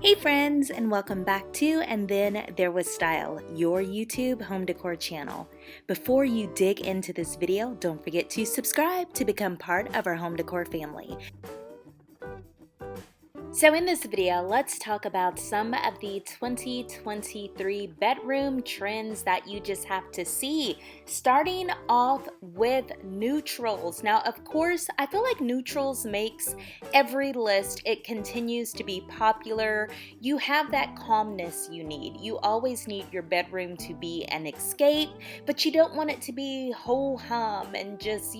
Hey friends, and welcome back to And Then There Was Style, your YouTube home decor channel. Before you dig into this video, don't forget to subscribe to become part of our home decor family. So in this video, let's talk about some of the 2023 bedroom trends that you just have to see, starting off with neutrals. Now, of course, I feel like neutrals makes every list. It continues to be popular. You have that calmness you need. You always need your bedroom to be an escape, but you don't want it to be ho-hum and just,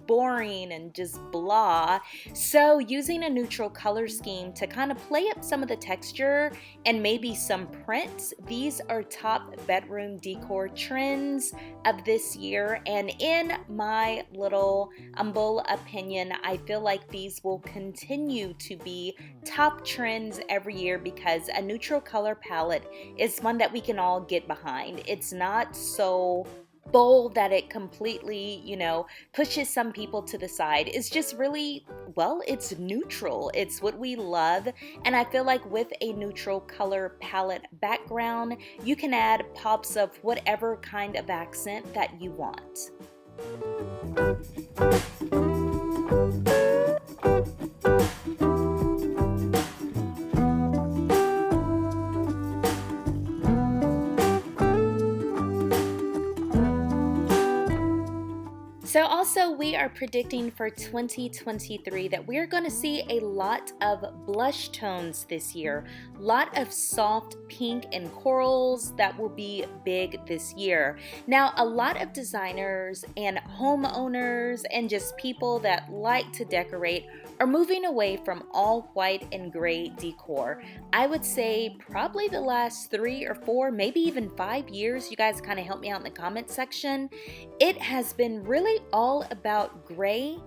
boring and just blah. So using a neutral color scheme to kind of play up some of the texture and maybe some prints, these are top bedroom decor trends of this year. And in my little humble opinion, I feel like these will continue to be top trends every year because a neutral color palette is one that we can all get behind. It's not so bold that it completely, pushes some people to the side. It's just really, well, it's neutral. It's what we love. And I feel like with a neutral color palette background, you can add pops of whatever kind of accent that you want. So also we are predicting for 2023 that we're going to see a lot of blush tones this year. A lot of soft pink and corals that will be big this year. Now, a lot of designers and homeowners and just people that like to decorate are moving away from all white and gray decor. I would say probably the last 3 or 4, maybe even 5 years. You guys kind of help me out in the comment section. It has been really all about gray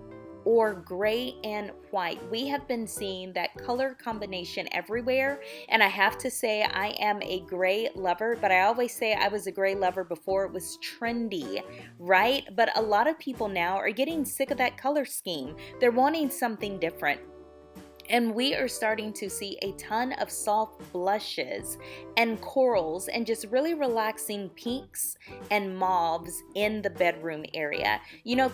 or gray and white. We have been seeing that color combination everywhere, and I have to say I am a gray lover, but I always say I was a gray lover before it was trendy, right? But a lot of people now are getting sick of that color scheme. They're wanting something different. And we are starting to see a ton of soft blushes and corals and just really relaxing pinks and mauves in the bedroom area.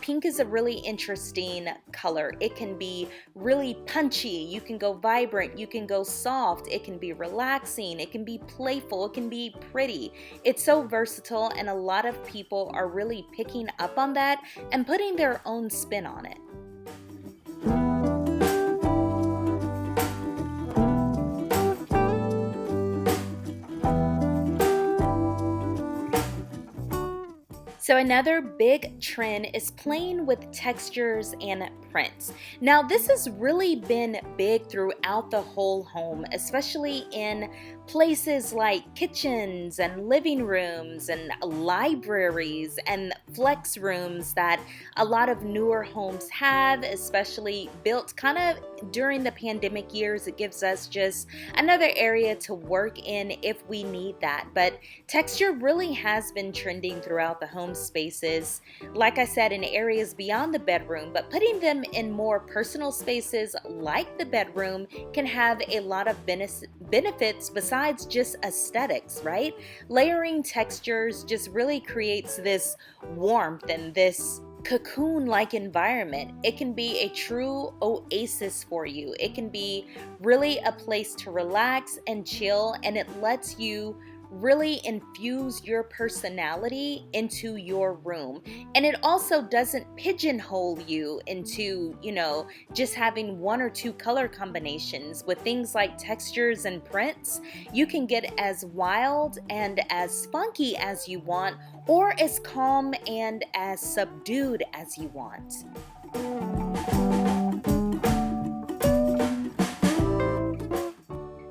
Pink is a really interesting color. It can be really punchy. You can go vibrant. You can go soft. It can be relaxing. It can be playful. It can be pretty. It's so versatile, and a lot of people are really picking up on that and putting their own spin on it. So another big trend is playing with textures and prints. Now, this has really been big throughout the whole home, especially in places like kitchens and living rooms and libraries and flex rooms that a lot of newer homes have, especially built kind of during the pandemic years. It gives us just another area to work in if we need that. But texture really has been trending throughout the home spaces, like I said, in areas beyond the bedroom, but putting them in more personal spaces like the bedroom can have a lot of benefits besides just aesthetics, right? Layering textures just really creates this warmth and this cocoon-like environment. It can be a true oasis for you. It can be really a place to relax and chill, and it lets you really infuse your personality into your room. And it also doesn't pigeonhole you into, just having 1 or 2 color combinations. With things like textures and prints, you can get as wild and as funky as you want, or as calm and as subdued as you want.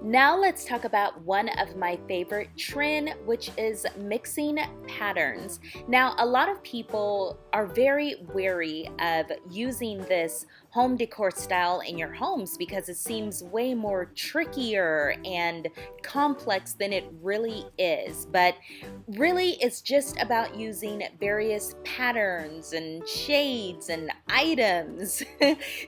Now let's talk about one of my favorite trend, which is mixing patterns. Now, a lot of people are very wary of using this home decor style in your homes because it seems way more trickier and complex than it really is. But really, it's just about using various patterns and shades and items,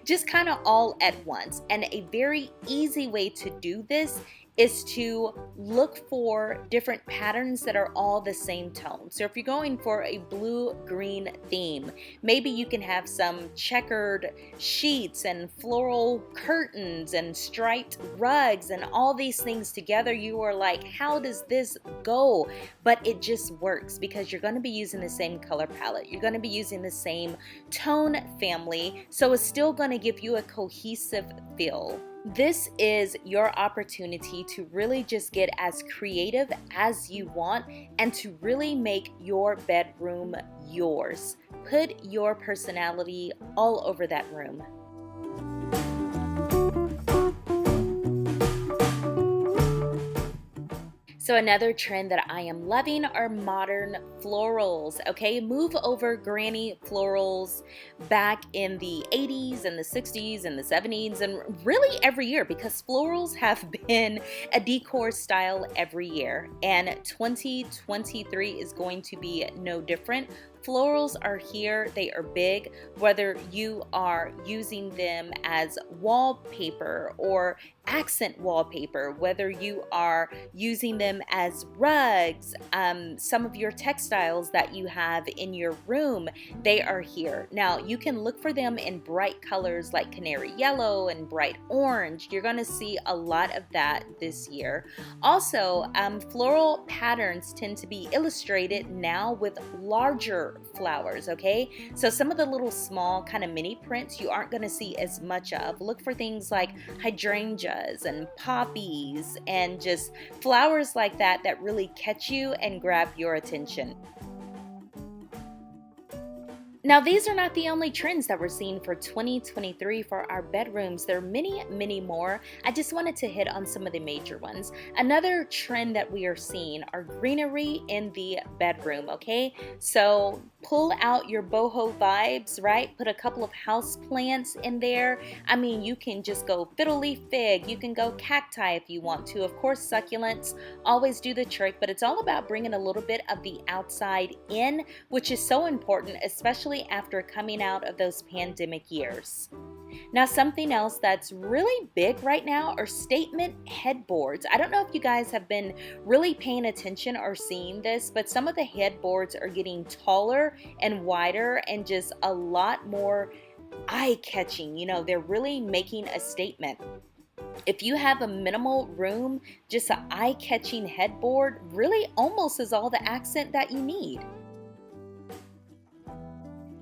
just kind of all at once. And a very easy way to do this is to look for different patterns that are all the same tone. So if you're going for a blue-green theme, maybe you can have some checkered sheets and floral curtains and striped rugs and all these things together. You are like, how does this go? But it just works because you're going to be using the same color palette. You're going to be using the same tone family, so it's still going to give you a cohesive feel. This is your opportunity to really just get as creative as you want and to really make your bedroom yours. Put your personality all over that room. So another trend that I am loving are modern florals, okay? Move over granny florals back in the 80s and the 60s and the 70s and really every year, because florals have been a decor style every year, and 2023 is going to be no different. Florals are here, they are big, whether you are using them as wallpaper or accent wallpaper, whether you are using them as rugs, some of your textiles that you have in your room, they are here. Now you can look for them in bright colors like canary yellow and bright orange. You're going to see a lot of that this year. Also, floral patterns tend to be illustrated now with larger flowers, okay? So some of the little small kind of mini prints you aren't going to see as much of. Look for things like hydrangeas and poppies and just flowers like that that really catch you and grab your attention. Now, these are not the only trends that we're seeing for 2023 for our bedrooms. There are many, many more. I just wanted to hit on some of the major ones. Another trend that we are seeing are greenery in the bedroom, okay? So pull out your boho vibes, right? Put a couple of house plants in there. I mean, you can just go fiddle leaf fig. You can go cacti if you want to. Of course, succulents always do the trick, but it's all about bringing a little bit of the outside in, which is so important, especially after coming out of those pandemic years. Now, something else that's really big right now are statement headboards. I don't know if you guys have been really paying attention or seeing this, but some of the headboards are getting taller and wider and just a lot more eye-catching. You know, they're really making a statement. If you have a minimal room, just an eye-catching headboard really almost is all the accent that you need.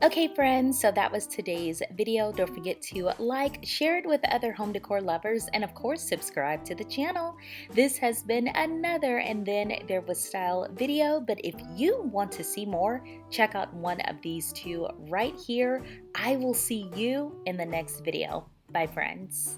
Okay friends, so that was today's video. Don't forget to like, share it with other home decor lovers, and of course subscribe to the channel. This has been another And Then There Was Style video, but if you want to see more, check out one of these two right here. I will see you in the next video. Bye friends.